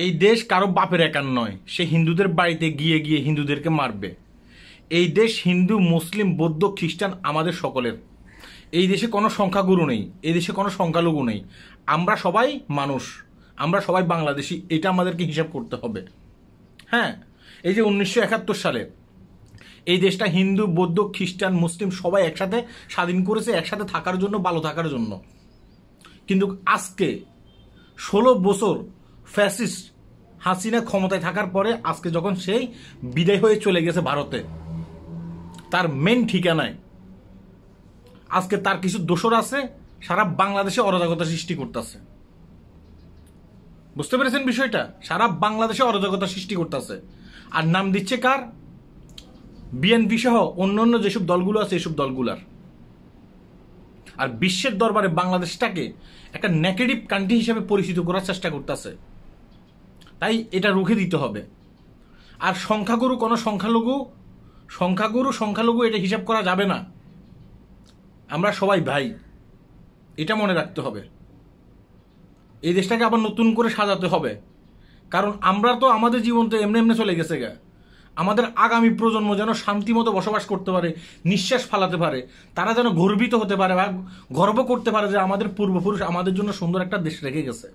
এই দেশ কারো বাপের একার নয়, সে হিন্দুদের বাড়িতে গিয়ে গিয়ে হিন্দুদেরকে মারবে। এই দেশ হিন্দু, মুসলিম, বৌদ্ধ, খ্রিস্টান আমাদের সকলের। এই দেশে কোনো সংখ্যাগুরু নেই, এই দেশে কোনো সংখ্যালঘু নেই। আমরা সবাই মানুষ, আমরা সবাই বাংলাদেশি, এটা আমাদেরকে হিসাব করতে হবে। হ্যাঁ, এই যে 1971 সালে এই দেশটা হিন্দু, বৌদ্ধ, খ্রিস্টান, মুসলিম সবাই একসাথে স্বাধীন করেছে, একসাথে থাকার জন্য, ভালো থাকার জন্য। কিন্তু আজকে 16 বছর ফ্যাসিস্ট হাসিনা ক্ষমতায় থাকার পরে আজকে যখন সেই বিদায় হয়ে চলে গেছে ভারতে, তার মেন ঠিকানায় আজকে তার কিছু দোসর আছে, সারা বাংলাদেশে অরাজকতা সৃষ্টি করতেছে। বুঝতে পেরেছেন বিষয়টা? সারা বাংলাদেশে অরাজকতা সৃষ্টি করতেছে। আর নাম দিচ্ছে কার? বিএনপি সহ অন্যান্য যেসব দলগুলো আছে এসব দলগুলার। আর বিশ্বের দরবারে বাংলাদেশটাকে একটা নেগেটিভ কান্ট্রি হিসেবে পরিচিত করার চেষ্টা করতেছে। তাই এটা রুখে দিতে হবে। আর সংখ্যাগুরু কোনো সংখ্যালঘু এটা হিসাব করা যাবে না। আমরা সবাই ভাই, এটা মনে রাখতে হবে। এই দেশটাকে আবার নতুন করে সাজাতে হবে। কারণ আমরা তো আমাদের জীবন তো এমনি এমনি চলে গেছে গা। আমাদের আগামী প্রজন্ম যেন শান্তিমতো বসবাস করতে পারে, নিঃশ্বাস ফালাতে পারে, তারা যেন গর্বিত হতে পারে বা গর্ব করতে পারে যে আমাদের পূর্বপুরুষ আমাদের জন্য সুন্দর একটা দেশ রেখে গেছে।